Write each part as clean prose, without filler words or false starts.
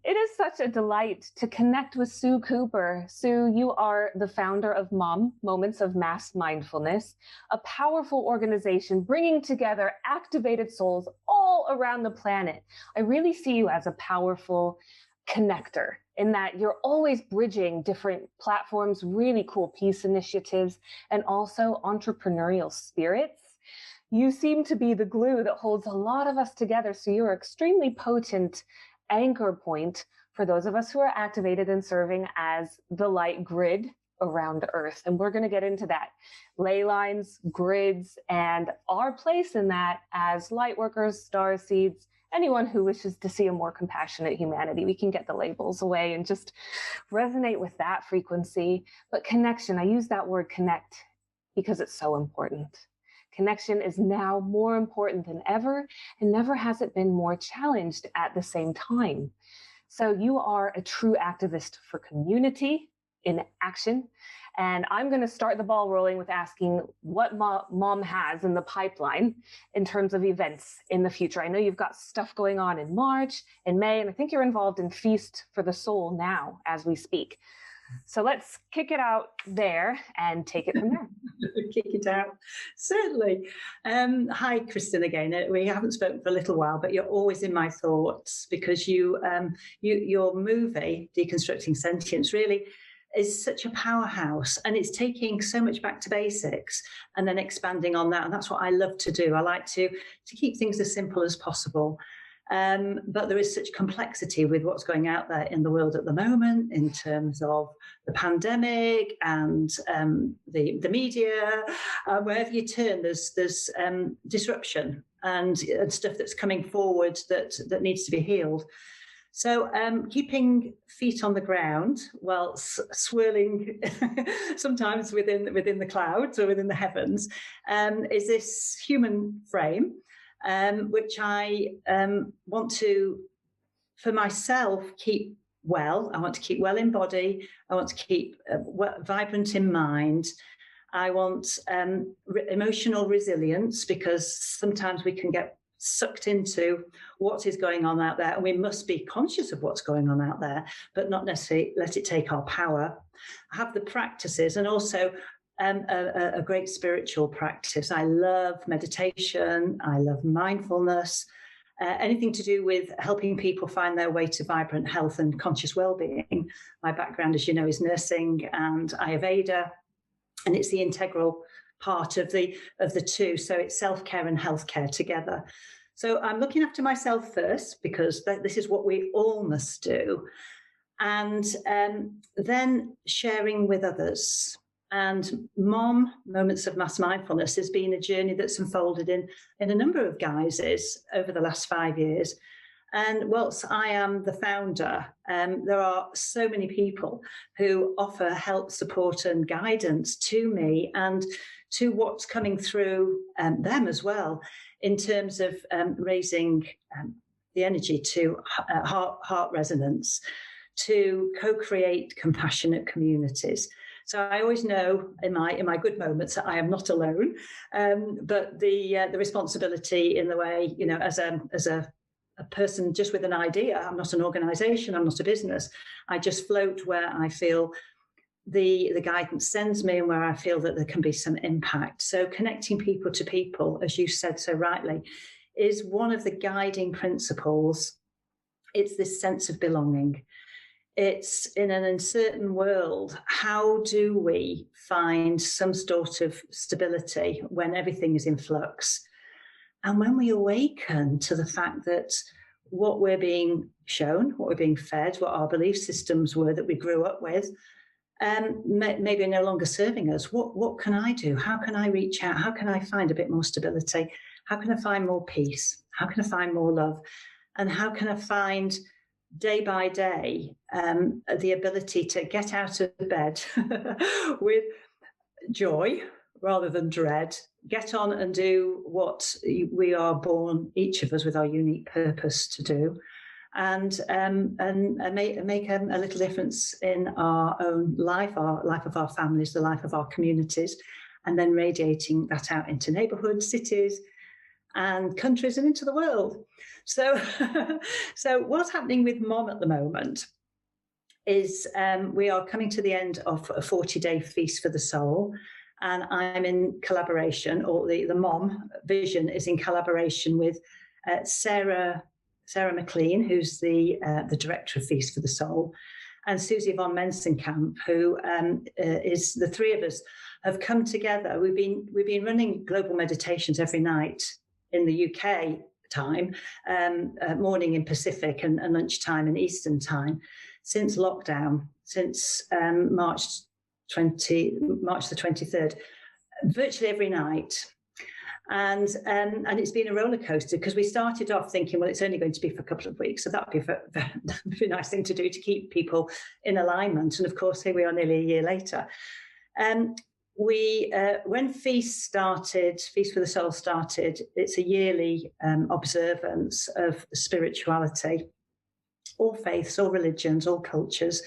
It is such a delight to connect with Sue Cooper. Sue, you are the founder of MOMM, Moments of Mass Mindfulness, a powerful organization bringing together activated souls all around the planet. I really see you as a powerful connector in that you're always bridging different platforms, really cool peace initiatives, and also entrepreneurial spirits. You seem to be the glue that holds a lot of us together, so you're extremely potent anchor point for those of us who are activated and serving as the light grid around Earth. And we're going to get into that. Ley lines, grids, and our place in that as light workers, star seeds, anyone who wishes to see a more compassionate humanity. We can get the labels away and just resonate with that frequency. But connection, I use that word connect because it's so important. Connection is now more important than ever, and never has it been more challenged at the same time. So you are a true activist for community in action. And I'm going to start the ball rolling with asking what MOMM has in the pipeline in terms of events in the future. I know you've got stuff going on in March and May, and I think you're involved in Feast for the Soul now as we speak. So let's kick it out there and take it from there. Kick it out. Certainly. Hi, Kristin, again. We haven't spoken for a little while, but you're always in my thoughts because your movie, Deconstructing Sentience, really is such a powerhouse, and it's taking so much back to basics and then expanding on that. And that's what I love to do. I like to keep things as simple as possible. But there is such complexity with what's going out there in the world at the moment in terms of the pandemic and the media. Wherever you turn, there's disruption and stuff that's coming forward that needs to be healed. So keeping feet on the ground while swirling sometimes within the clouds or within the heavens is this human frame. Which I want to, for myself, keep well. I want to keep well in body. I want to keep vibrant in mind. I want emotional resilience, because sometimes we can get sucked into what is going on out there, and we must be conscious of what's going on out there, but not necessarily let it take our power. I have the practices, and also a great spiritual practice. I love meditation. I love mindfulness. Anything to do with helping people find their way to vibrant health and conscious well-being. My background, as you know, is nursing and Ayurveda, and it's the integral part of the two. So it's self-care and healthcare together. So I'm looking after myself first, because this is what we all must do, and then sharing with others. And MOMM, Moments of Mass Mindfulness, has been a journey that's unfolded in a number of guises over the last 5 years. And whilst I am the founder, there are so many people who offer help, support and guidance to me and to what's coming through them as well, in terms of raising the energy to heart resonance, to co-create compassionate communities. So I always know in my good moments that I am not alone, but the responsibility in the way, you know, as a person just with an idea. I'm not an organisation. I'm not a business. I just float where I feel the guidance sends me, and where I feel that there can be some impact. So connecting people to people, as you said so rightly, is one of the guiding principles. It's this sense of belonging. It's in an uncertain world. How do we find some sort of stability when everything is in flux? And when we awaken to the fact that what we're being shown, what we're being fed, what our belief systems were that we grew up with, maybe no longer serving us, what can I do? How can I reach out? How can I find a bit more stability? How can I find more peace? How can I find more love? And how can I find day by day the ability to get out of bed with joy rather than dread, get on and do what we are born, each of us, with our unique purpose to do, and make a little difference in our own life, our life of our families, the life of our communities, and then radiating that out into neighbourhoods, cities, and countries and into the world. So, so what's happening with MOMM at the moment is we are coming to the end of a 40-day feast for the soul, and I'm in collaboration, or the MOMM vision is in collaboration with Sarah McLean, who's the director of Feast for the Soul, and Susie von Mensenkamp, who is, the three of us have come together. We've been running global meditations every night in the UK time, morning in Pacific and lunchtime in Eastern time, since lockdown, since March the 23rd, virtually every night. And it's been a roller coaster, because we started off thinking, well, it's only going to be for a couple of weeks, so that'd be a nice thing to do to keep people in alignment. And of course, here we are nearly a year later. When Feast for the Soul started, it's a yearly observance of spirituality, all faiths, all religions, all cultures,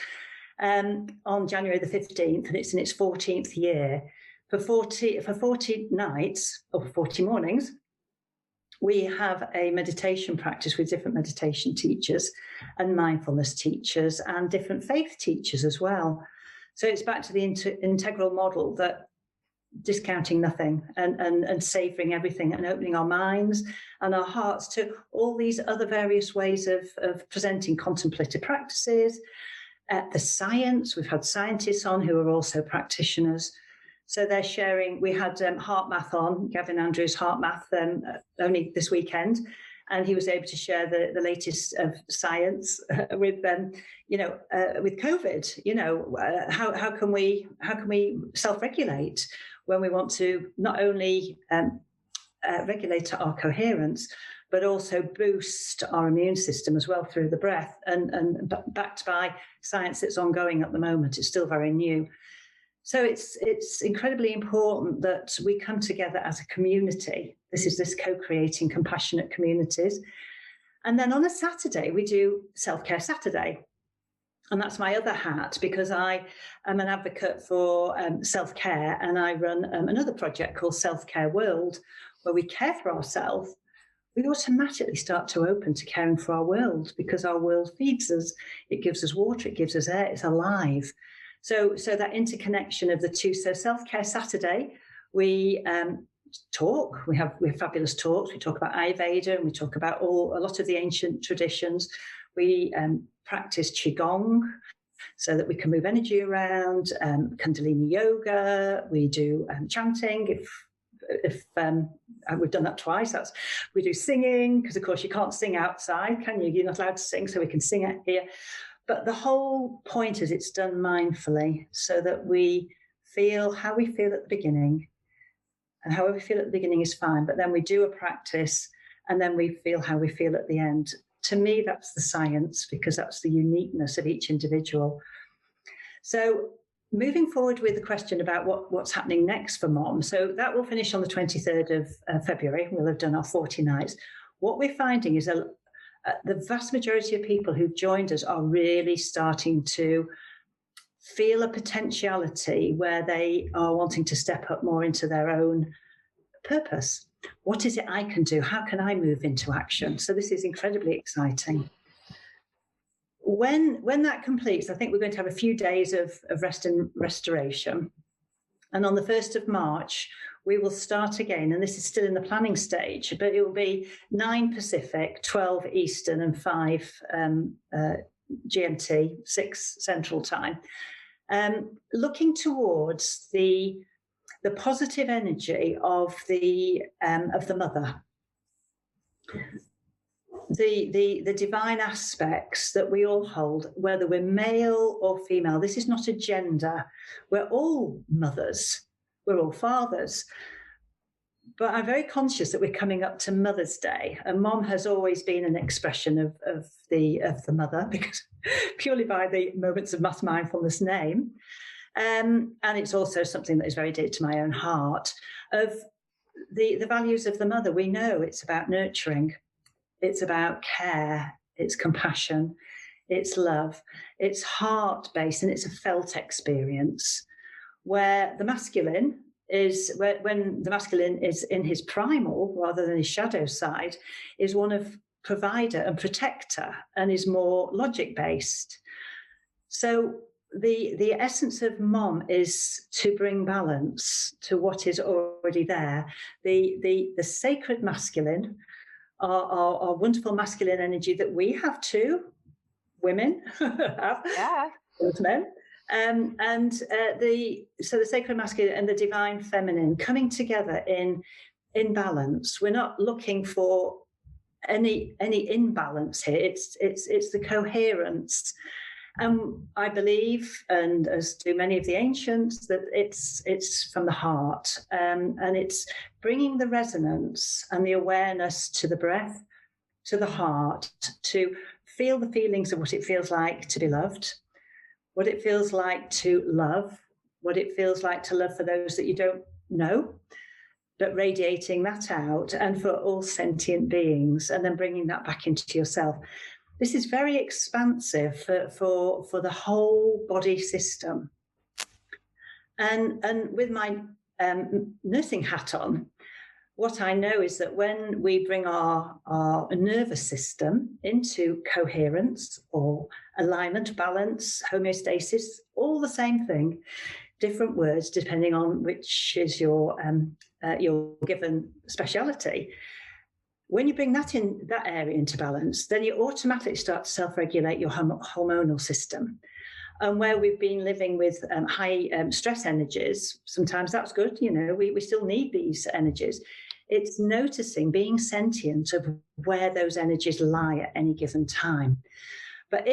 on January the 15th, and it's in its 14th year. For 40 nights, or 40 mornings, we have a meditation practice with different meditation teachers and mindfulness teachers and different faith teachers as well. So it's back to the integral model, that discounting nothing and savouring everything and opening our minds and our hearts to all these other various ways of presenting contemplative practices. The science, we've had scientists on who are also practitioners. So they're sharing. We had Heart Math on, Gavin Andrews' Heart Math, only this weekend, and he was able to share the latest of science with with COVID. How can we self-regulate when we want to not only regulate our coherence, but also boost our immune system as well through the breath, and backed by science that's ongoing at the moment. It's still very new. So it's incredibly important that we come together as a community. This is this co-creating compassionate communities. And then on a Saturday, we do Self-Care Saturday. And that's my other hat, because I am an advocate for self-care, and I run another project called Self-Care World, where we care for ourselves. We automatically start to open to caring for our world, because our world feeds us. It gives us water, it gives us air, it's alive. So that interconnection of the two. So Self-Care Saturday, we talk. We have fabulous talks. We talk about Ayurveda, and we talk about a lot of the ancient traditions. We practice Qigong so that we can move energy around. Kundalini yoga. We do chanting. If we've done that twice. We do singing, because of course you can't sing outside, can you? You're not allowed to sing, so we can sing it here. But the whole point is it's done mindfully, so that we feel how we feel at the beginning, and however we feel at the beginning is fine. But then we do a practice, and then we feel how we feel at the end. To me, that's the science, because that's the uniqueness of each individual. So moving forward with the question about what's happening next for MOMM. So that will finish on the 23rd of February. We'll have done our 40 nights. What we're finding is the vast majority of people who've joined us are really starting to feel a potentiality where they are wanting to step up more into their own purpose. What is it I can do? How can I move into action? So this is incredibly exciting. When that completes, I think we're going to have a few days of rest and restoration. And on the 1st of March, we will start again, and this is still in the planning stage, but it will be 9 Pacific, 12 Eastern, and 5 GMT, 6 Central Time, looking towards the positive energy of the mother, the divine aspects that we all hold, whether we're male or female. This is not a gender. We're all mothers. We're all fathers. But I'm very conscious that we're coming up to Mother's Day, and MOMM has always been an expression of the mother, because purely by the Moments of Mass Mindfulness name. And it's also something that is very dear to my own heart. Of the values of the mother, we know it's about nurturing, it's about care, it's compassion, it's love, it's heart-based, and it's a felt experience, where the masculine is when the masculine is in his primal rather than his shadow side, is one of provider and protector and is more logic based. So the essence of MOMM is to bring balance to what is already there. The sacred masculine, our wonderful masculine energy that we have too, women have, as men. So the sacred masculine and the divine feminine coming together in balance. We're not looking for any imbalance here. It's the coherence. I believe, and as do many of the ancients, that it's from the heart, and it's bringing the resonance and the awareness to the breath, to the heart, to feel the feelings of what it feels like to be loved, what it feels like to love, what it feels like to love for those that you don't know, but radiating that out, and for all sentient beings, and then bringing that back into yourself. This is very expansive for the whole body system. And with my nursing hat on, what I know is that when we bring our nervous system into coherence or alignment, balance, homeostasis, all the same thing, different words depending on which is your given speciality. When you bring that area into balance, then you automatically start to self-regulate your hormonal system. And where we've been living with high stress energies, sometimes that's good. We still need these energies. It's noticing, being sentient of where those energies lie at any given time. But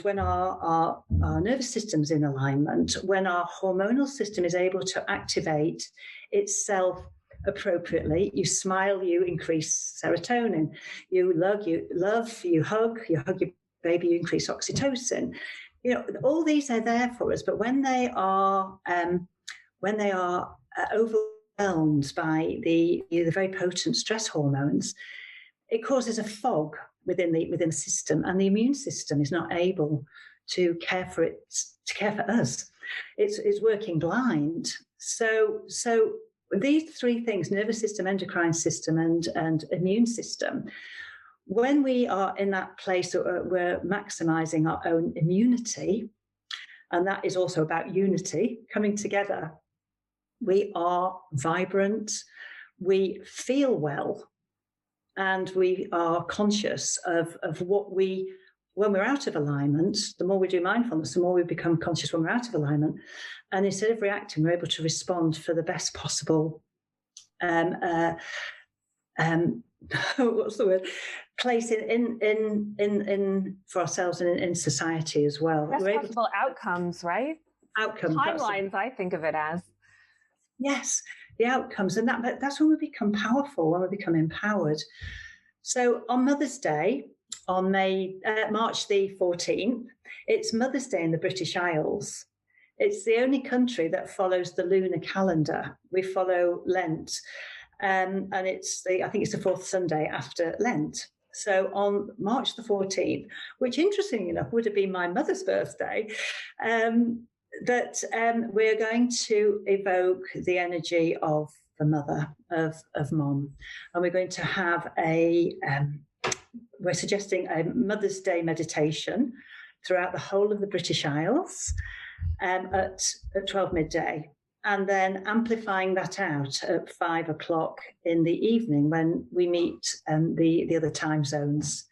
when our nervous system's in alignment, when our hormonal system is able to activate itself appropriately, you smile, you increase serotonin, you love, you hug your baby, you increase oxytocin. All these are there for us, but when they are overwhelmed by the very potent stress hormones, it causes a fog within the system, and the immune system is not able to care for us. It's working blind. So these three things, nervous system, endocrine system, and immune system, when we are in that place where we're maximizing our own immunity, and that is also about unity, coming together, we are vibrant, we feel well, and we are conscious of what when we're out of alignment. The more we do mindfulness, the more we become conscious when we're out of alignment. And instead of reacting, we're able to respond for the best possible what's the word? Place in for ourselves and in society as well. Best possible outcomes, right? Outcomes. Timelines, I think of it as. Yes, the outcomes. And that's when we become powerful, when we become empowered. So on Mother's Day, on March the 14th, it's Mother's Day in the British Isles. It's the only country that follows the lunar calendar. We follow Lent, and I think it's the fourth Sunday after Lent. So on March the 14th, which interestingly enough would have been my mother's birthday, we're going to evoke the energy of the mother, of MOMM, and we're going to have we're suggesting a Mother's Day meditation throughout the whole of the British Isles at 12 midday, and then amplifying that out at 5 o'clock in the evening when we meet the other time zones,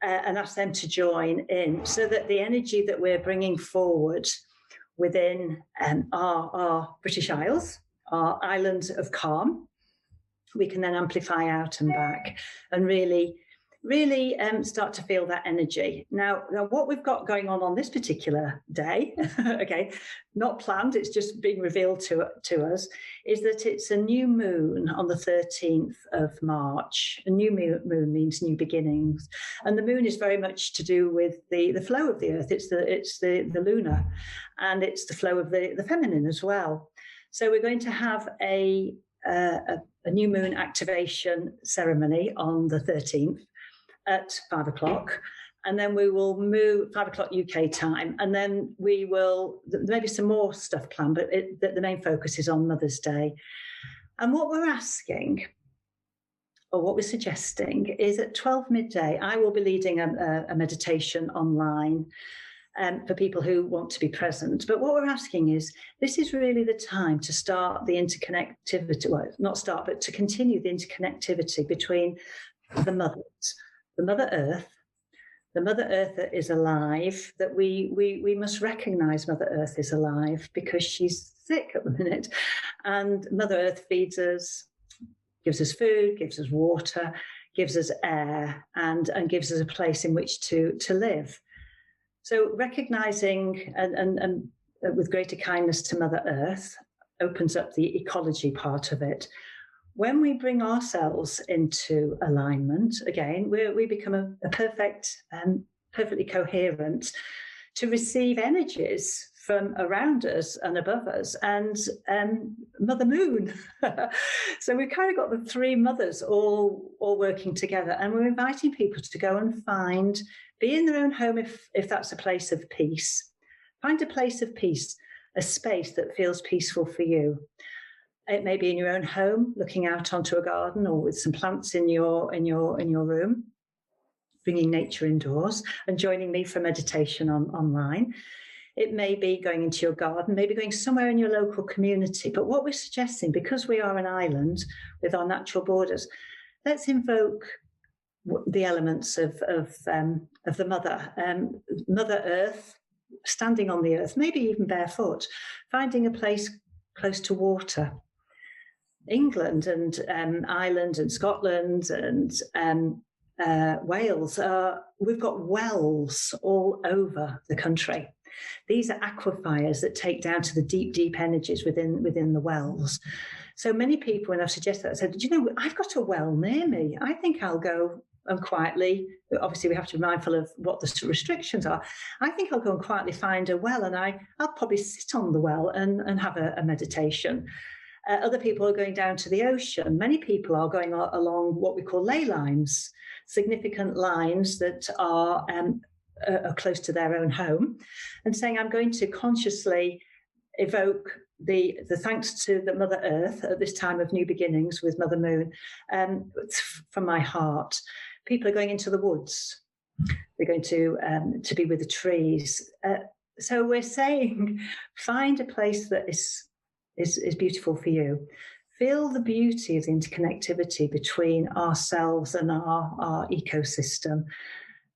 and ask them to join in, so that the energy that we're bringing forward within our British Isles, our islands of calm, we can then amplify out and back and really start to feel that energy. Now, what we've got going on this particular day, okay, not planned, it's just being revealed to us, is that it's a new moon on the 13th of March. A new moon means new beginnings. And the moon is very much to do with the flow of the earth. It's the lunar, and it's the flow of the feminine as well. So we're going to have a new moon activation ceremony on the 13th, at 5 o'clock. And then we will move 5 o'clock UK time. And then we will, maybe some more stuff planned, but the main focus is on Mother's Day. And what we're asking, or what we're suggesting, is at 12 midday, I will be leading a meditation online for people who want to be present. But what we're asking is, this is really the time to start the interconnectivity, well, not start, but to continue the interconnectivity between the mothers, the Mother Earth. The Mother Earth that is alive, that we must recognise Mother Earth is alive because she's sick at the minute. And Mother Earth feeds us, gives us food, gives us water, gives us air, and gives us a place in which to live. So recognising and with greater kindness to Mother Earth opens up the ecology part of it. When we bring ourselves into alignment, again, we become a perfect and perfectly coherent to receive energies from around us and above us, and Mother Moon. So we've kind of got the three mothers all working together, and we're inviting people to go and be in their own home if that's a place of peace. Find a place of peace, a space that feels peaceful for you. It may be in your own home, looking out onto a garden, or with some plants in your room, bringing nature indoors, and joining me for meditation online. It may be going into your garden, maybe going somewhere in your local community. But what we're suggesting, because we are an island with our natural borders, let's invoke the elements of the mother, Mother Earth, standing on the earth, maybe even barefoot, finding a place close to water. England and Ireland and Scotland and Wales, we've got wells all over the country. These are aquifers that take down to the deep, deep energies within the wells. So many people, when I've suggested that, I said, I've got a well near me. I think I'll go and quietly, obviously we have to be mindful of what the restrictions are. I think I'll go and quietly find a well, and I'll probably sit on the well and have a meditation. Other people are going down to the ocean. Many people are going along what we call ley lines, significant lines that are close to their own home, and saying, I'm going to consciously evoke the thanks to the Mother Earth at this time of new beginnings with Mother Moon from my heart. People are going into the woods. They're going to be with the trees. So we're saying, find a place that is beautiful for you. Feel the beauty of the interconnectivity between ourselves and our ecosystem.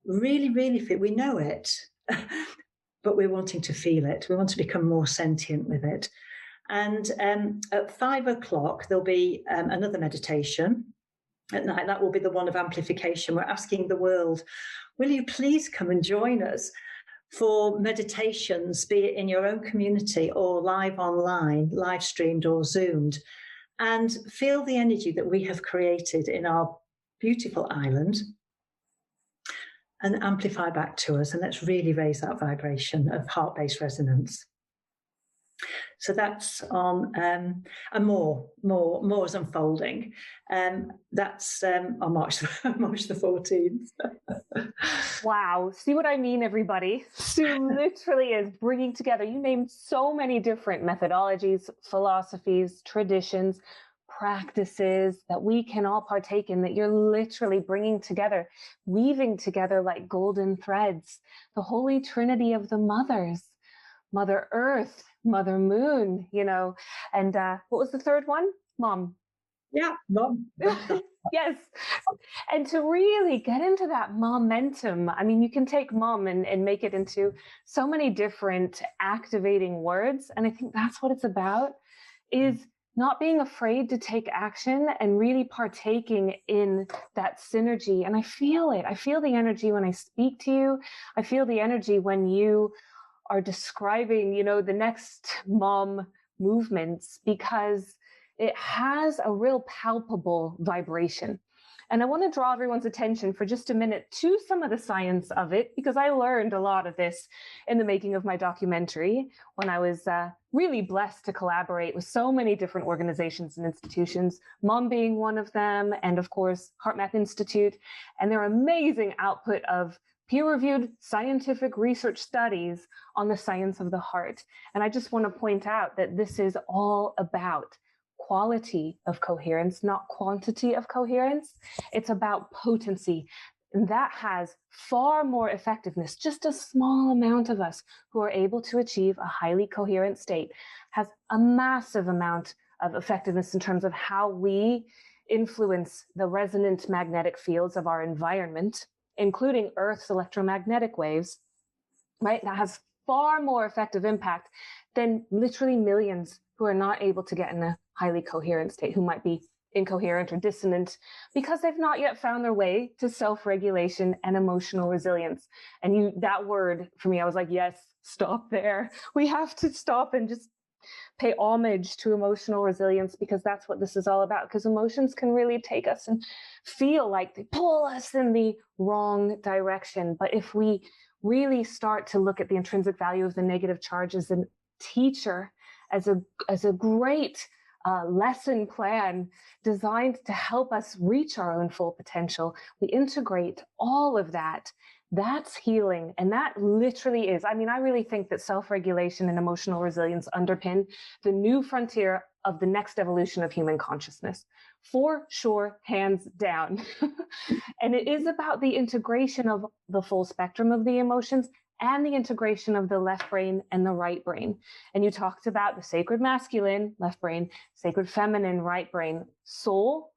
Really, really feel, we know it, but we're wanting to feel it. We want to become more sentient with it. And at 5 o'clock, there'll be another meditation at night. That will be the one of amplification. We're asking the world, will you please come and join us for meditations, be it in your own community or live online, live streamed or Zoomed, and feel the energy that we have created in our beautiful island and amplify back to us. And let's really raise that vibration of heart-based resonance. So that's on, and more is unfolding. That's on March the 14th. Wow. See what I mean, everybody? Sue literally is bringing together, you named so many different methodologies, philosophies, traditions, practices that we can all partake in, that you're literally bringing together, weaving together like golden threads, the holy trinity of the mothers, Mother Earth, Mother Moon, and what was the third one? Mom. Yeah, Mom. Yes. And to really get into that momentum, I mean, you can take mom and make it into so many different activating words. And I think that's what it's about, is not being afraid to take action and really partaking in that synergy. And I feel it. I feel the energy when I speak to you. I feel the energy when you are describing, the next mom movements, because it has a real palpable vibration. And I want to draw everyone's attention for just a minute to some of the science of it, because I learned a lot of this in the making of my documentary when I was really blessed to collaborate with so many different organizations and institutions, MOMM being one of them, and of course, HeartMath Institute, and their amazing output of peer-reviewed scientific research studies on the science of the heart. And I just want to point out that this is all about quality of coherence, not quantity of coherence. It's about potency. And that has far more effectiveness. Just a small amount of us who are able to achieve a highly coherent state has a massive amount of effectiveness in terms of how we influence the resonant magnetic fields of our environment, including Earth's electromagnetic waves, right? That has far more effective impact than literally millions who are not able to get in a highly coherent state, who might be incoherent or dissonant because they've not yet found their way to self-regulation and emotional resilience. And that word for me, I was like, yes, stop there. We have to stop and just pay homage to emotional resilience, because that's what this is all about. Because emotions can really take us and feel like they pull us in the wrong direction. But if we really start to look at the intrinsic value of the negative charge as a teacher, as a great lesson plan designed to help us reach our own full potential, we integrate all of that. That's healing. And that literally is, I mean, I really think that self-regulation and emotional resilience underpin the new frontier of the next evolution of human consciousness. For sure, hands down. And it is about the integration of the full spectrum of the emotions and the integration of the left brain and the right brain. And you talked about the sacred masculine, left brain, sacred feminine, right brain, soul,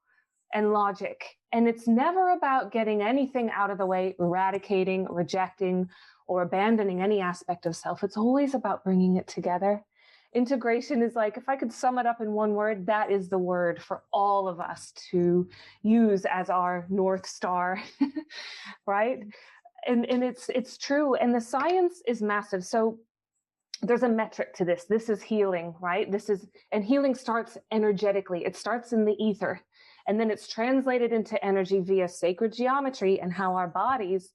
and logic. And it's never about getting anything out of the way, eradicating, rejecting, or abandoning any aspect of self. It's always about bringing it together. Integration is like, if I could sum it up in one word, that is the word for all of us to use as our North Star, right? And it's true. And the science is massive. So there's a metric to this. This is healing, right? And healing starts energetically. It starts in the ether. And then it's translated into energy via sacred geometry and how our bodies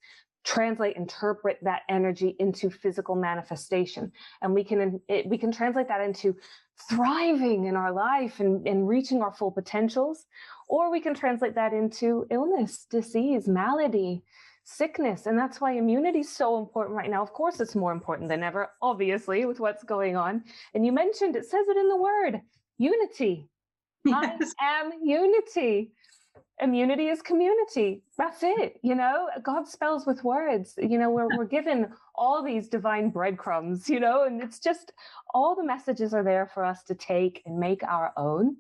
interpret that energy into physical manifestation. And we can translate that into thriving in our life and reaching our full potentials, or we can translate that into illness, disease, malady, sickness. And that's why immunity is so important right now. Of course, it's more important than ever, obviously, with what's going on. And you mentioned, it says it in the word, unity. Yes. I am unity. Immunity is community. That's it. God spells with words. We're given all these divine breadcrumbs, and it's just all the messages are there for us to take and make our own.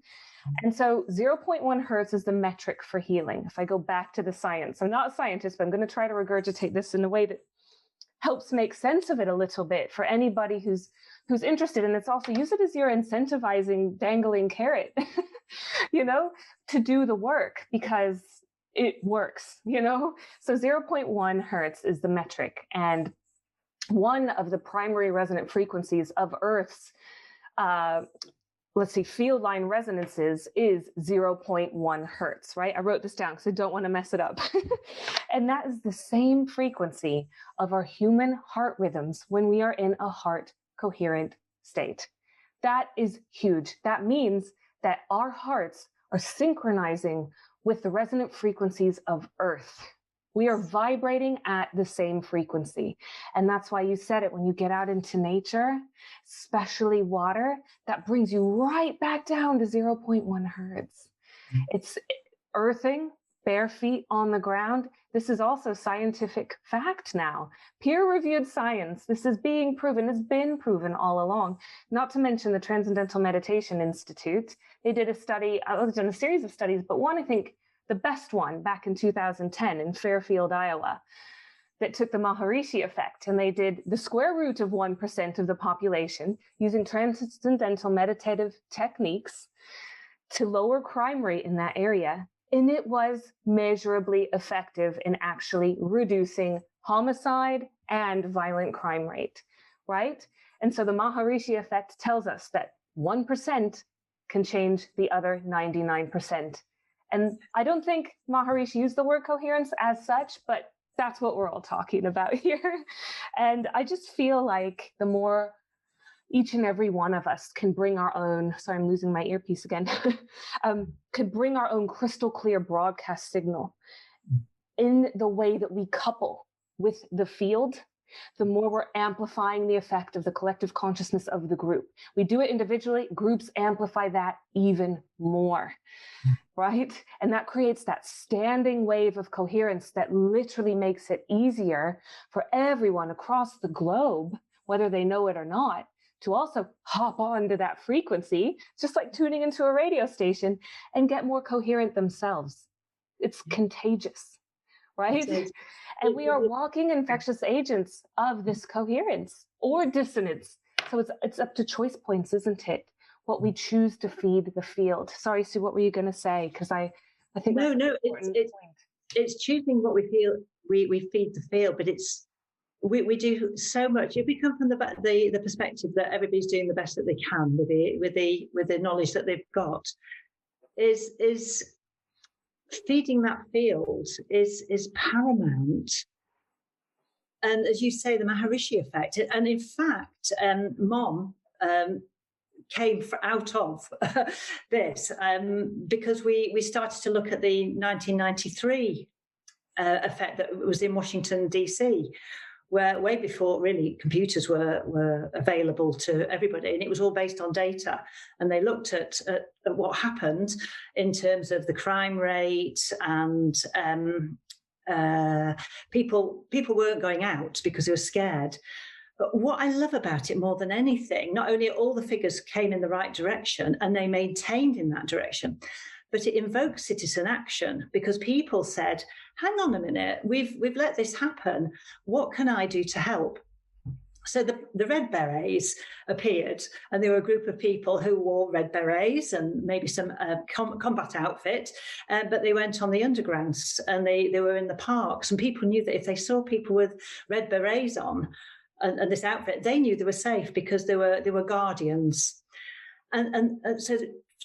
And so 0.1 hertz is the metric for healing. If I go back to the science, I'm not a scientist, but I'm going to try to regurgitate this in a way that helps make sense of it a little bit for anybody who's interested. And it's also, use it as your incentivizing, dangling carrot, to do the work, because it works, So 0.1 hertz is the metric. And one of the primary resonant frequencies of Earth's, field line resonances is 0.1 hertz, right? I wrote this down because I don't want to mess it up. And that is the same frequency of our human heart rhythms when we are in a heart coherent state. That is huge. That means that our hearts are synchronizing with the resonant frequencies of Earth. We are vibrating at the same frequency. And that's why you said it, when you get out into nature, especially water, that brings you right back down to 0.1 hertz. It's earthing, bare feet on the ground. This is also scientific fact now. Peer-reviewed science. This is being proven. It's been proven all along. Not to mention the Transcendental Meditation Institute. They did a study, I've done a series of studies, but one, I think, the best one back in 2010 in Fairfield, Iowa, that took the Maharishi effect. And they did the square root of 1% of the population using transcendental meditative techniques to lower crime rate in that area. And it was measurably effective in actually reducing homicide and violent crime rate, right? And so the Maharishi effect tells us that 1% can change the other 99%. And I don't think Maharishi used the word coherence as such, but that's what we're all talking about here. And I just feel like the more each and every one of us can bring our own, sorry, I'm losing my earpiece again, could bring our own crystal clear broadcast signal in the way that we couple with the field, the more we're amplifying the effect of the collective consciousness of the group. We do it individually, groups amplify that even more, right? And that creates that standing wave of coherence that literally makes it easier for everyone across the globe, whether they know it or not, to also hop onto that frequency, just like tuning into a radio station, and get more coherent themselves. It's contagious, right? And we are walking infectious agents of this coherence or dissonance. So it's up to choice points, isn't it? What we choose to feed the field. Sorry, Sue, what were you going to say? Because I think it's choosing what we feel we feed the field, but we do so much. If we come from the perspective that everybody's doing the best that they can with the knowledge that they've got, is feeding that field is paramount. And as you say, the Maharishi effect. And in fact, MOMM came out of this because we started to look at the 1993 effect that was in Washington, D.C., where way before really computers were available to everybody, and it was all based on data. And they looked at what happened in terms of the crime rate, and people weren't going out because they were scared. But what I love about it more than anything, not only all the figures came in the right direction and they maintained in that direction, but it invoked citizen action, because people said, hang on a minute, we've let this happen. What can I do to help? So the Red Berets appeared, and they were a group of people who wore red berets and maybe some combat outfit, but they went on the undergrounds, and they were in the parks, and people knew that if they saw people with red berets on and this outfit, they knew they were safe because they were guardians. And so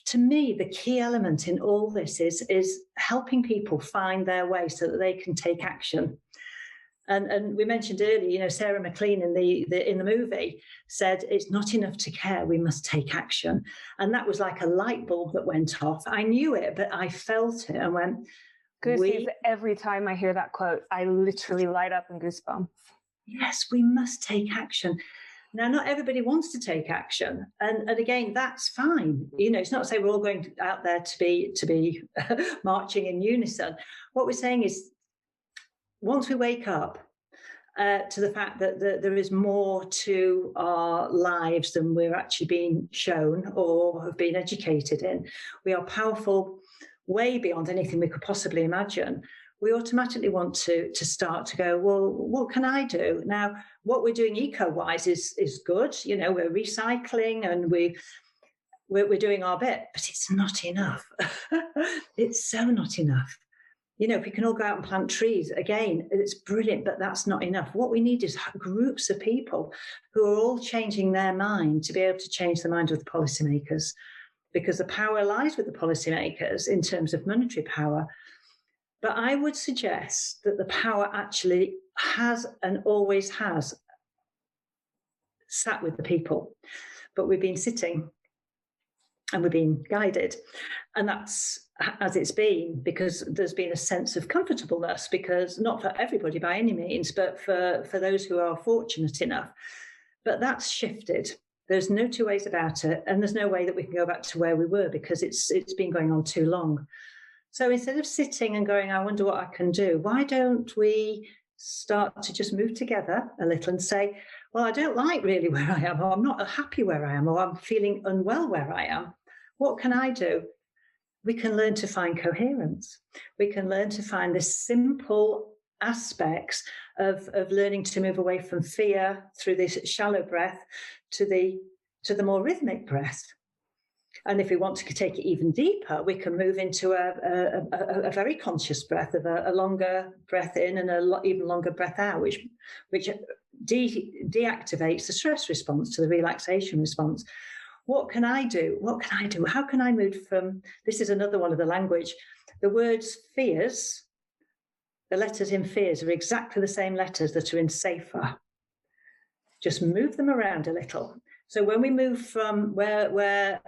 to me, the key element in all this is helping people find their way so that they can take action. And we mentioned earlier, Sarah McLean in the movie said, it's not enough to care, we must take action. And that was like a light bulb that went off. I knew it, but I felt it and went, goosebumps. Every time I hear that quote, I literally light up in goosebumps. Yes, we must take action. Now, not everybody wants to take action. And again, that's fine. It's not to say we're all going out there to be marching in unison. What we're saying is, once we wake up to the fact that there is more to our lives than we're actually being shown or have been educated in, we are powerful way beyond anything we could possibly imagine. We automatically want to start to go, well, what can I do? Now, what we're doing eco-wise is good. We're recycling and we're doing our bit, but it's not enough. It's so not enough. If we can all go out and plant trees, again, it's brilliant, but that's not enough. What we need is groups of people who are all changing their mind to be able to change the mind of the policymakers, because the power lies with the policymakers in terms of monetary power. But I would suggest that the power actually has and always has sat with the people. But we've been sitting and we've been guided. And that's as it's been, because there's been a sense of comfortableness, because not for everybody by any means, but for those who are fortunate enough. But that's shifted. There's no two ways about it. And there's no way that we can go back to where we were, because it's been going on too long. So instead of sitting and going, I wonder what I can do, why don't we start to just move together a little and say, well, I don't like really where I am, or I'm not happy where I am, or I'm feeling unwell where I am. What can I do? We can learn to find coherence. We can learn to find the simple aspects of learning to move away from fear through this shallow breath to the more rhythmic breath. And if we want to take it even deeper, we can move into a very conscious breath, of a longer breath in and even longer breath out, which deactivates the stress response to the relaxation response. What can I do? What can I do? How can I move from, this is another one of the language, the words fears, the letters in fears are exactly the same letters that are in safer. Just move them around a little. So when we move from where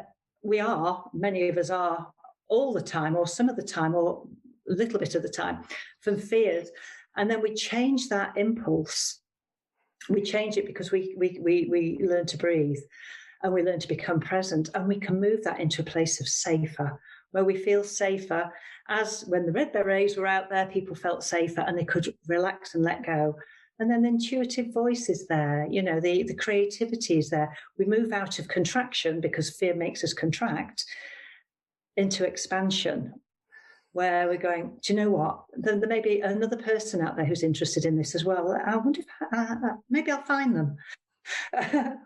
we are, many of us are all the time, or some of the time, or a little bit of the time, from fears, And then we change that impulse. We change it because we learn to breathe, and we learn to become present, and we can move that into a place of safer, where we feel safer. As when the Red Berets were out there, people felt safer and they could relax and let go. And then the intuitive voice is there, you know, the creativity is there. We move out of contraction, because fear makes us contract, into expansion, where we're going, do you know what? There may be another person out there who's interested in this as well. I wonder if maybe I'll find them.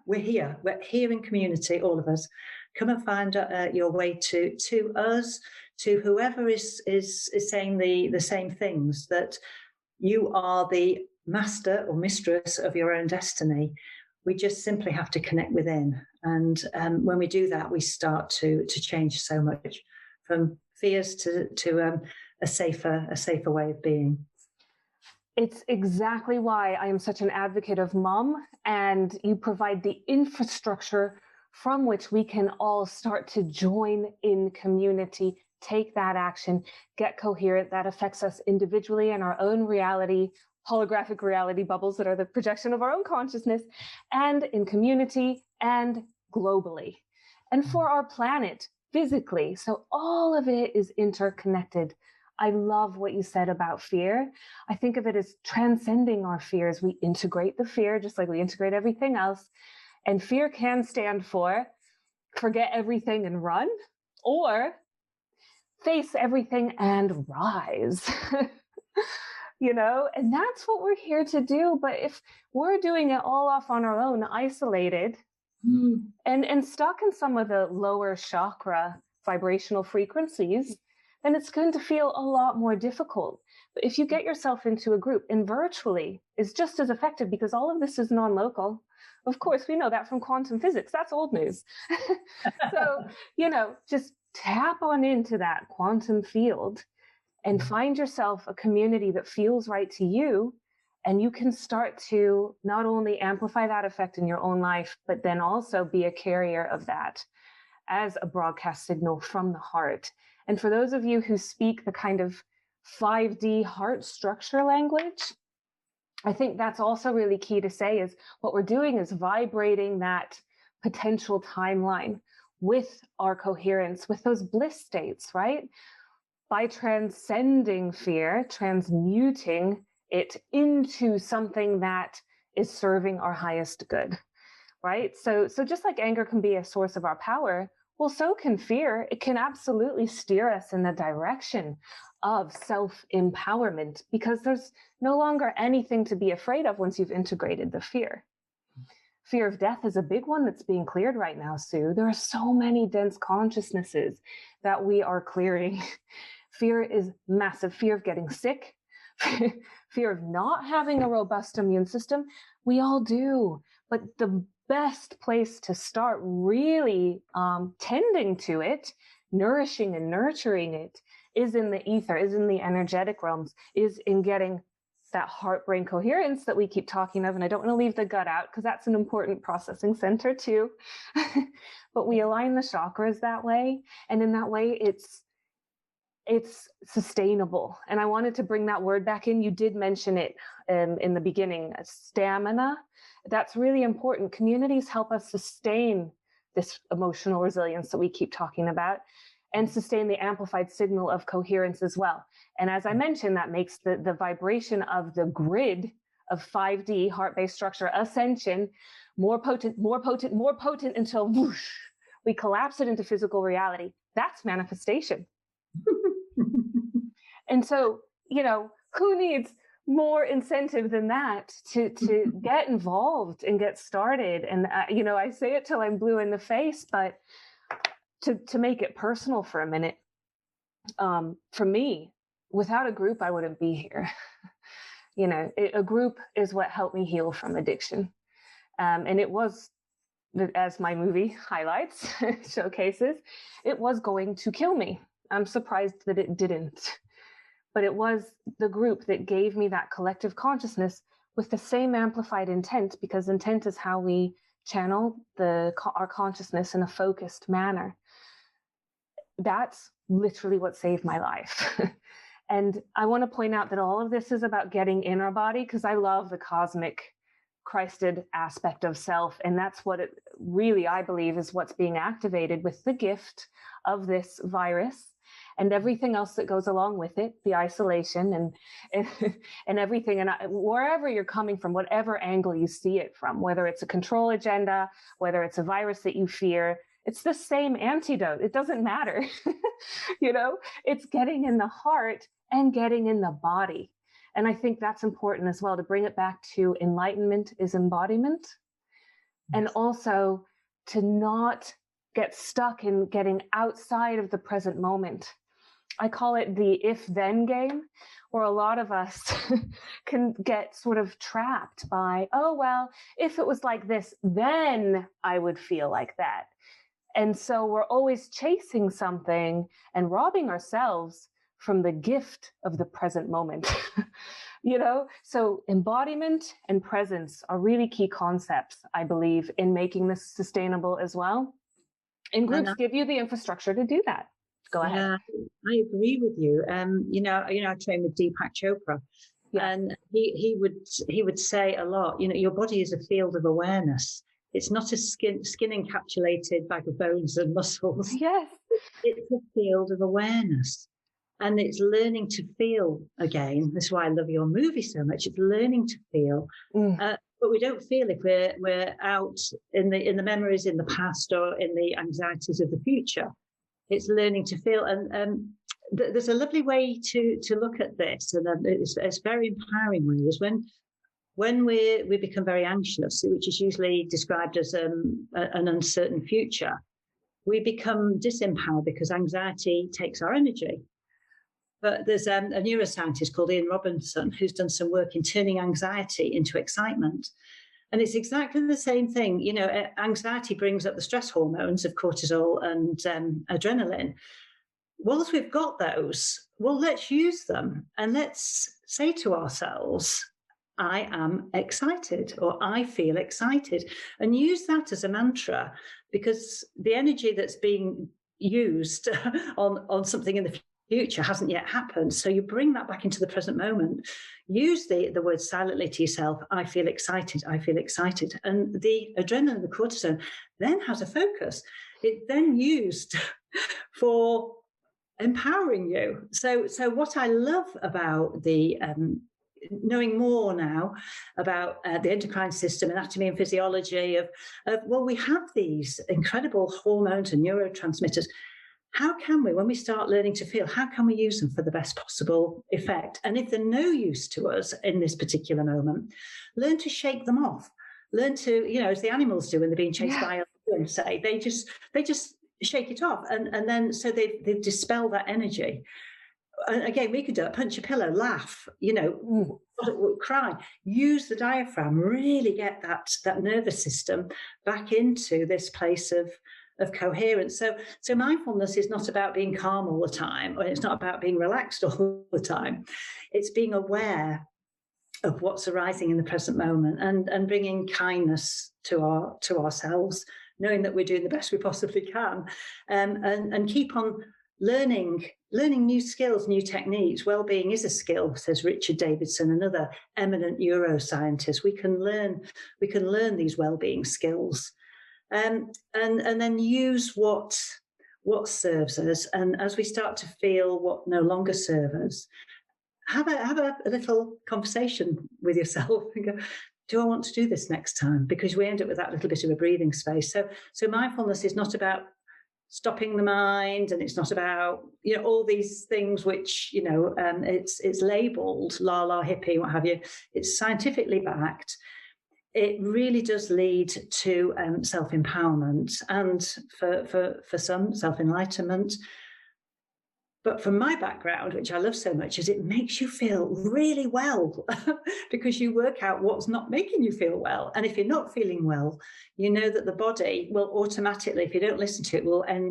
We're here in community, all of us. Come and find your way to us, to whoever is saying the same things, that you are the master or mistress of your own destiny. We just simply have to connect within. And when we do that, we start to change so much, from fears to a safer way of being. It's exactly why I am such an advocate of MOMM, and you provide the infrastructure from which we can all start to join in community, take that action, get coherent. That affects us individually in our own reality, holographic reality bubbles that are the projection of our own consciousness, and in community and globally, and for our planet physically. So all of it is interconnected. I love what you said about fear. I think of it as transcending our fears. We integrate the fear just like we integrate everything else. And fear can stand for forget everything and run, or face everything and rise. You know, and that's what we're here to do. But if we're doing it all off on our own, isolated, and stuck in some of the lower chakra vibrational frequencies, then it's going to feel a lot more difficult. But if you get yourself into a group, and virtually is just as effective, because all of this is non-local. Of course, we know that from quantum physics. That's old news. So, you know, just tap on into that quantum field and find yourself a community that feels right to you. And you can start to not only amplify that effect in your own life, but then also be a carrier of that as a broadcast signal from the heart. And for those of you who speak the kind of 5D heart structure language, I think that's also really key to say, is what we're doing is vibrating that potential timeline with our coherence, with those bliss states, right? By transcending fear, transmuting it into something that is serving our highest good, right? So just like anger can be a source of our power, well, so can fear. It can absolutely steer us in the direction of self-empowerment, because there's no longer anything to be afraid of once you've integrated the fear. Fear of death is a big one that's being cleared right now, Sue. There are so many dense consciousnesses that we are clearing. Fear is massive. Fear of getting sick, fear of not having a robust immune system. We all do. But the best place to start really tending to it, nourishing and nurturing it, is in the ether, is in the energetic realms, is in getting that heart-brain coherence that we keep talking of. And I don't want to leave the gut out, because that's an important processing center too. But we align the chakras that way. And in that way, it's sustainable. And I wanted to bring that word back in. You did mention it in the beginning, stamina. That's really important. Communities help us sustain this emotional resilience that we keep talking about, and sustain the amplified signal of coherence as well. And as I mentioned, that makes the vibration of the grid of 5D heart-based structure, Ascension, more potent, until whoosh, we collapse it into physical reality. That's manifestation. And so, you know, who needs more incentive than that to get involved and get started? And, you know, I say it till I'm blue in the face, but to make it personal for a minute, for me, without a group, I wouldn't be here. You know, a group is what helped me heal from addiction. And it was, as my movie highlights, showcases, it was going to kill me. I'm surprised that it didn't. But it was the group that gave me that collective consciousness with the same amplified intent, because intent is how we channel our consciousness in a focused manner. That's literally what saved my life. And I want to point out that all of this is about getting in our body, because I love the cosmic Christed aspect of self. And that's what it really, I believe, is what's being activated with the gift of this virus and everything else that goes along with it, the isolation and everything. And wherever you're coming from, whatever angle you see it from, whether it's a control agenda, whether it's a virus that you fear, it's the same antidote. It doesn't matter. It's getting in the heart and getting in the body. And I think that's important as well, to bring it back to enlightenment is embodiment. Yes. And also to not get stuck in getting outside of the present moment. I call it the if-then game, where a lot of us can get sort of trapped by, oh, well, if it was like this, then I would feel like that. And so we're always chasing something and robbing ourselves from the gift of the present moment. So embodiment and presence are really key concepts, I believe, in making this sustainable as well. And groups give you the infrastructure to do that. Go ahead. Yeah, I agree with you. I train with Deepak Chopra, and he would say a lot. Your body is a field of awareness. It's not a skin encapsulated bag of bones and muscles. Yes, it's a field of awareness, and it's learning to feel again. That's why I love your movie so much. It's learning to feel. But we don't feel if we're out in the memories in the past or in the anxieties of the future. It's learning to feel, and there's a lovely way to look at this, and it's very empowering way, is when we become very anxious, which is usually described as an uncertain future, we become disempowered because anxiety takes our energy. But there's a neuroscientist called Ian Robinson who's done some work in turning anxiety into excitement. And it's exactly the same thing. Anxiety brings up the stress hormones of cortisol and adrenaline. Once we've got those, well, let's use them. And let's say to ourselves, I am excited, or I feel excited. And use that as a mantra, because the energy that's being used on something in the future hasn't yet happened. So you bring that back into the present moment. Use the word silently to yourself. I feel excited. I feel excited. And the adrenaline, the cortisol, then has a focus. It's then used for empowering you. So what I love about the knowing more now about the endocrine system, anatomy and physiology of we have these incredible hormones and neurotransmitters. How can we, when we start learning to feel, how can we use them for the best possible effect? And if they're no use to us in this particular moment, learn to shake them off. Learn to, as the animals do when they're being chased by a lion, say, they just shake it off. And then so they've dispelled that energy. And again, we could do it, punch a pillow, laugh, cry, use the diaphragm, really get that nervous system back into this place of coherence. So mindfulness is not about being calm all the time, or it's not about being relaxed all the time. It's being aware of what's arising in the present moment and bringing kindness to ourselves, knowing that we're doing the best we possibly can, and keep on learning new skills, new techniques. Well-being is a skill, says Richard Davidson, another eminent neuroscientist. We can learn these well-being skills. And then use what serves us, and as we start to feel what no longer serves us, have a little conversation with yourself and go, do I want to do this next time? Because we end up with that little bit of a breathing space. So mindfulness is not about stopping the mind, and it's not about all these things which it's labelled la hippie, what have you. It's scientifically backed. It really does lead to self-empowerment and for some self-enlightenment. But from my background, which I love so much, is it makes you feel really well because you work out what's not making you feel well. And if you're not feeling well, you know that the body will automatically, if you don't listen to it,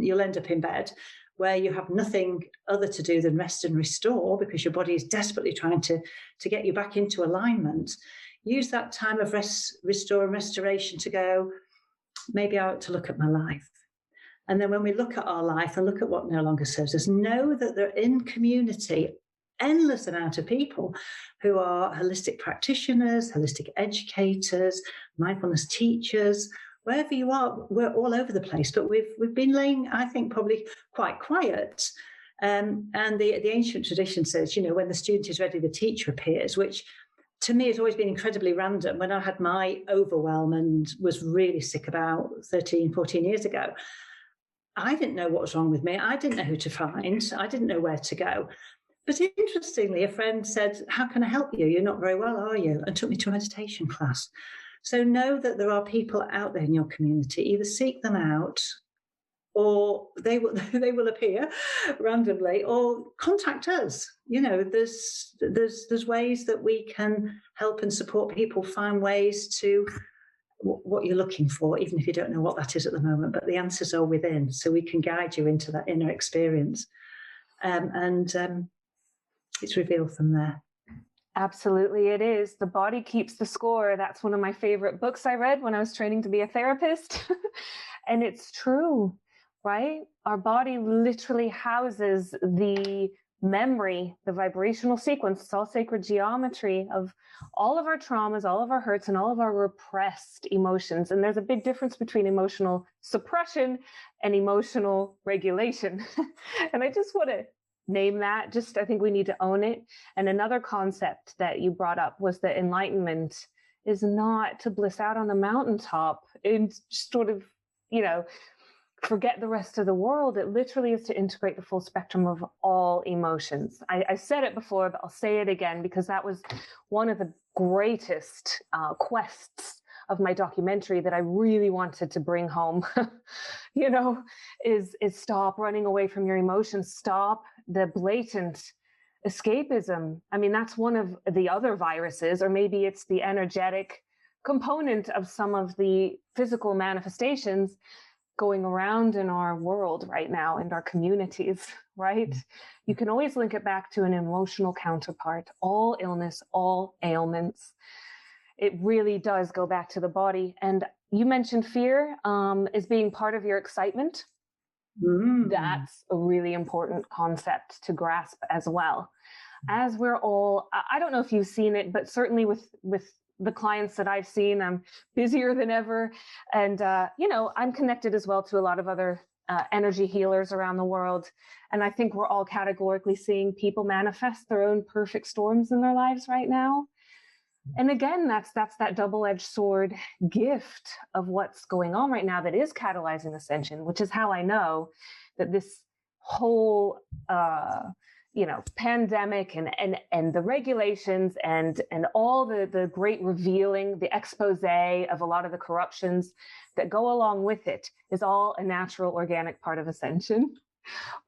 you'll end up in bed where you have nothing other to do than rest and restore, because your body is desperately trying to get you back into alignment. Use that time of rest, restore and restoration to go, maybe I ought to look at my life. And then when we look at our life and look at what no longer serves us, know that they're in community endless amount of people who are holistic practitioners, holistic educators, mindfulness teachers. Wherever you are, we're all over the place, but we've been laying, I think, probably quite quiet. And the ancient tradition says, when the student is ready, the teacher appears, which to me has always been incredibly random. When I had my overwhelm and was really sick about 13, 14 years ago, I didn't know what was wrong with me. I didn't know who to find. I didn't know where to go. But interestingly, a friend said, "How can I help you? You're not very well, are you?" And took me to a meditation class. So know that there are people out there in your community. Either seek them out, or they will appear randomly, or contact us. There's ways that we can help and support people find ways to what you're looking for, even if you don't know what that is at the moment. But the answers are within, so we can guide you into that inner experience, and it's revealed from there. Absolutely, it is. The body keeps the score. That's one of my favorite books I read when I was training to be a therapist. And it's true, right? Our body literally houses the memory, the vibrational sequence. It's all sacred geometry of all of our traumas, all of our hurts, and all of our repressed emotions. And there's a big difference between emotional suppression and emotional regulation. And I just want to name that. I think we need to own it. And another concept that you brought up was that enlightenment is not to bliss out on a mountaintop and sort of, forget the rest of the world. It literally is to integrate the full spectrum of all emotions. I said it before, but I'll say it again, because that was one of the greatest quests of my documentary that I really wanted to bring home, is stop running away from your emotions. Stop the blatant escapism. I mean, that's one of the other viruses, or maybe it's the energetic component of some of the physical manifestations going around in our world right now, in our communities, right? You can always link it back to an emotional counterpart. All illness, all ailments, it really does go back to the body. And you mentioned fear as being part of your excitement. That's a really important concept to grasp as well. As we're all, I don't know if you've seen it, but certainly with the clients that I've seen, I'm busier than ever. And, I'm connected as well to a lot of other energy healers around the world. And I think we're all categorically seeing people manifest their own perfect storms in their lives right now. And again, that's that double-edged sword gift of what's going on right now that is catalyzing ascension, which is how I know that this whole pandemic and the regulations and all the great revealing, the expose of a lot of the corruptions that go along with it is all a natural, organic part of ascension,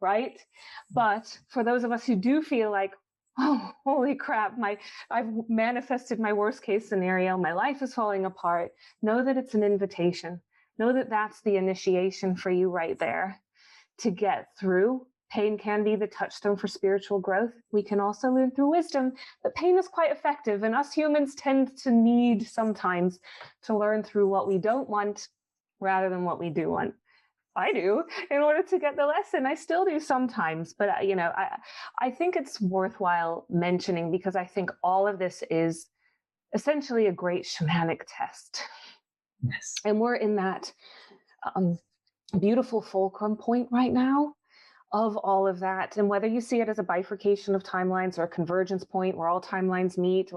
right? But for those of us who do feel like, oh, holy crap, I've manifested my worst case scenario, my life is falling apart, know that it's an invitation. Know that that's the initiation for you right there to get through. Pain can be the touchstone for spiritual growth. We can also learn through wisdom, but pain is quite effective. And us humans tend to need sometimes to learn through what we don't want rather than what we do want. I do in order to get the lesson. I still do sometimes, but I think it's worthwhile mentioning because I think all of this is essentially a great shamanic test. Yes. And we're in that beautiful fulcrum point right now of all of that. And whether you see it as a bifurcation of timelines or a convergence point where all timelines meet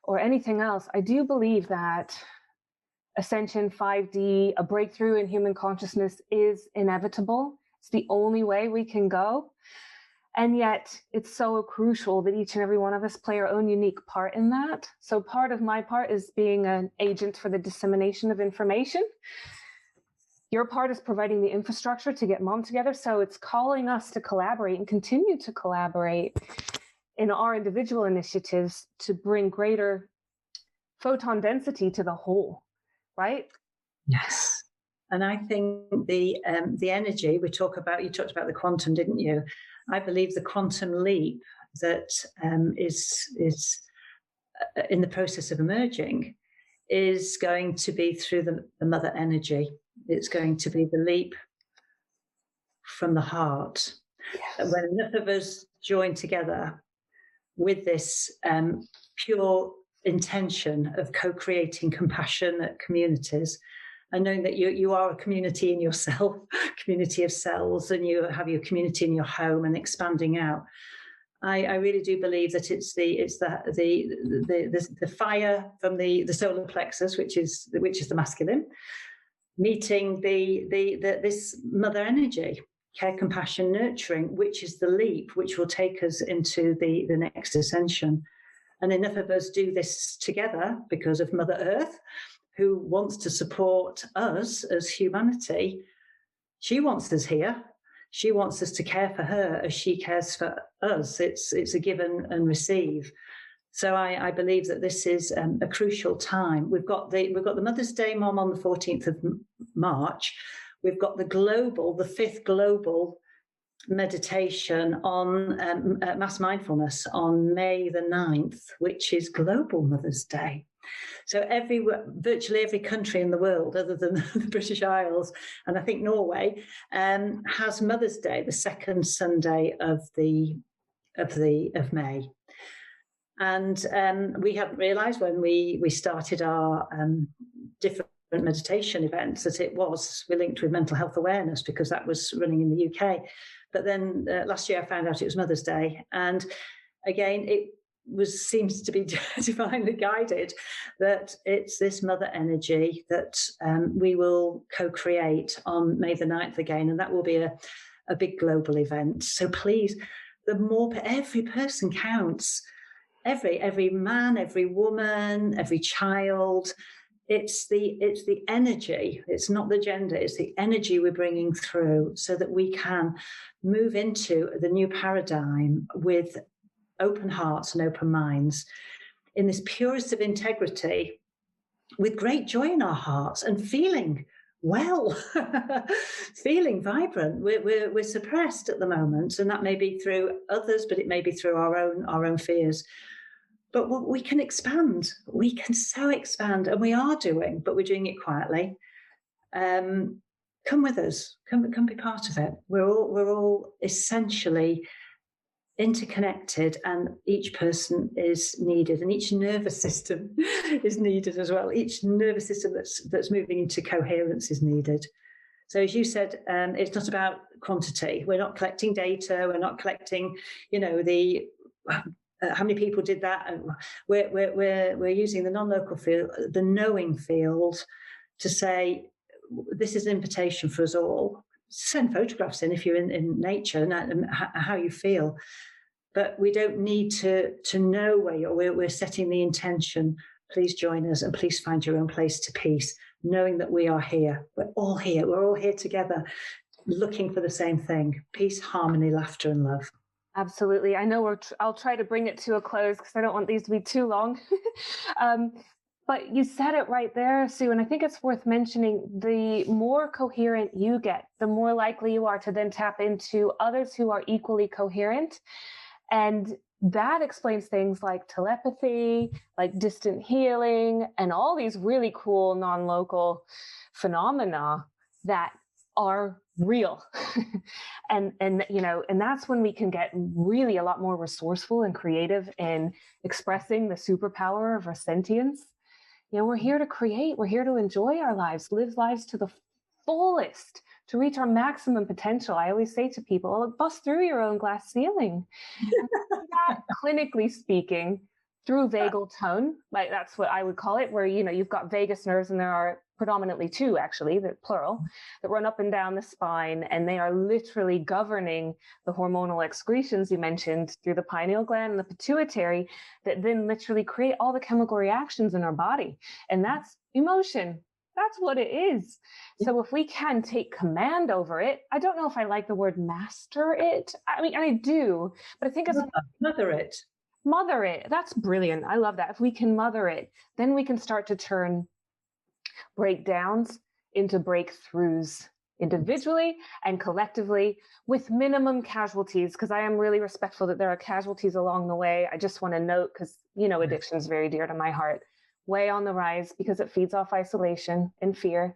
or anything else, I do believe that Ascension, 5D, a breakthrough in human consciousness is inevitable. It's the only way we can go. And yet it's so crucial that each and every one of us play our own unique part in that. So part of my part is being an agent for the dissemination of information. Your part is providing the infrastructure to get MOMM together. So it's calling us to collaborate and continue to collaborate in our individual initiatives to bring greater photon density to the whole, right? Yes. And I think the energy you talked about the quantum, didn't you? I believe the quantum leap that is in the process of emerging is going to be through the mother energy. It's going to be the leap from the heart. Yes. When enough of us join together with this pure intention of co-creating compassionate communities, and knowing that you are a community in yourself, community of cells, and you have your community in your home and expanding out. I really do believe that it's the fire from the solar plexus, which is the masculine, meeting this mother energy, care, compassion, nurturing, which is the leap, which will take us into the next ascension. And enough of us do this together because of Mother Earth, who wants to support us as humanity. She wants us here. She wants us to care for her as she cares for us. It's a give and receive. So I believe that this is a crucial time. We've got the Mother's Day MOMM on the 14th of March. We've got the 5th global meditation on mass mindfulness on May the 9th, which is Global Mother's Day. So virtually every country in the world, other than the British Isles and I think Norway, has Mother's Day, the second Sunday of May. And we hadn't realised when we started our different meditation events that we're linked with mental health awareness, because that was running in the UK. But then last year I found out it was Mother's Day, and again it seems to be divinely guided that it's this mother energy that we will co-create on May the 9th again, and that will be a big global event. So please, every person counts, every man, every woman, every child. It's the energy. It's not the gender. It's the energy we're bringing through, so that we can move into the new paradigm with open hearts and open minds, in this purest of integrity, with great joy in our hearts and feeling well, feeling vibrant. We're suppressed at the moment, and that may be through others, but it may be through our own fears. But we can expand. We can so expand, and we are doing, but we're doing it quietly. Come with us. Come be part of it. We're all essentially interconnected, and each person is needed, and each nervous system is needed as well. Each nervous system that's moving into coherence is needed. So as you said, it's not about quantity. We're not collecting data. We're not collecting, how many people did that. And we're using the non-local field, the knowing field, to say this is an invitation for us all. Send photographs in if you're in nature and how you feel. But we don't need to know where we're setting the intention. Please join us, and please find your own place to peace, knowing that we are here. We're all here. We're all here together, looking for the same thing: peace, harmony, laughter, and love. Absolutely. I know I'll try to bring it to a close because I don't want these to be too long. But you said it right there, Sue, and I think it's worth mentioning: the more coherent you get, the more likely you are to then tap into others who are equally coherent. And that explains things like telepathy, like distant healing, and all these really cool non-local phenomena that are real. and that's when we can get really a lot more resourceful and creative in expressing the superpower of our sentience. We're here to create, we're here to enjoy our lives, live lives to the fullest, to reach our maximum potential. I always say to people, bust through your own glass ceiling. That, clinically speaking, through vagal tone, like that's what I would call it, where, you've got vagus nerves, and there are predominantly two, actually, the plural, that run up and down the spine, and they are literally governing the hormonal excretions you mentioned through the pineal gland and the pituitary, that then literally create all the chemical reactions in our body. And that's emotion. That's what it is. So if we can take command over it, I don't know if I like the word master it. I mean, I do, but I think it's mother it. Mother it. That's brilliant. I love that. If we can mother it, then we can start to turn breakdowns into breakthroughs, individually and collectively, with minimum casualties, because I am really respectful that there are casualties along the way. I just want to note, because, addiction is very dear to my heart, way on the rise, because it feeds off isolation and fear,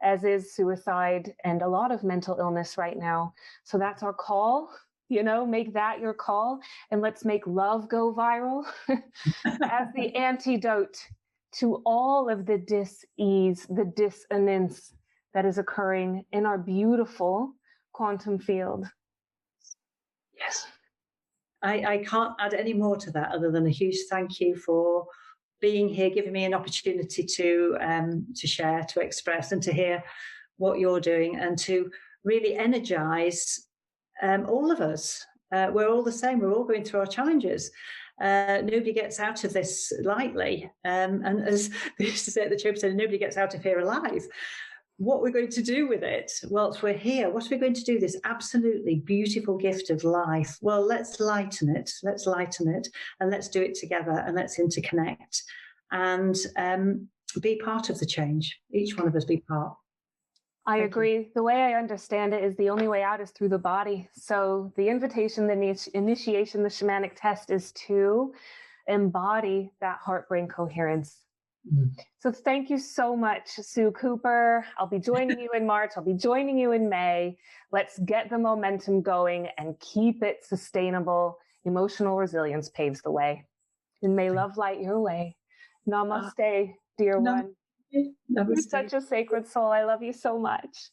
as is suicide and a lot of mental illness right now. So that's our call make that your call, and let's make love go viral as the antidote to all of the dis-ease, the dissonance that is occurring in our beautiful quantum field. Yes. I can't add any more to that other than a huge thank you for being here, giving me an opportunity to share, to express, and to hear what you're doing, and to really energize all of us. We're all the same. We're all going through our challenges. Nobody gets out of this lightly. And as they used to say at the Chopra Centre, nobody gets out of here alive. What we're going to do with it, whilst we're here, what are we going to do with this absolutely beautiful gift of life? Well, let's lighten it, and let's do it together, and let's interconnect and be part of the change. Each one of us be part. I agree. The way I understand it is the only way out is through the body. So the invitation, the initiation, the shamanic test is to embody that heart-brain coherence. So thank you so much, Sue Cooper. I'll be joining you in March. I'll be joining you in May. Let's get the momentum going and keep it sustainable. Emotional resilience paves the way. And may love light your way. Namaste, dear one. You're such a sacred soul. I love you so much.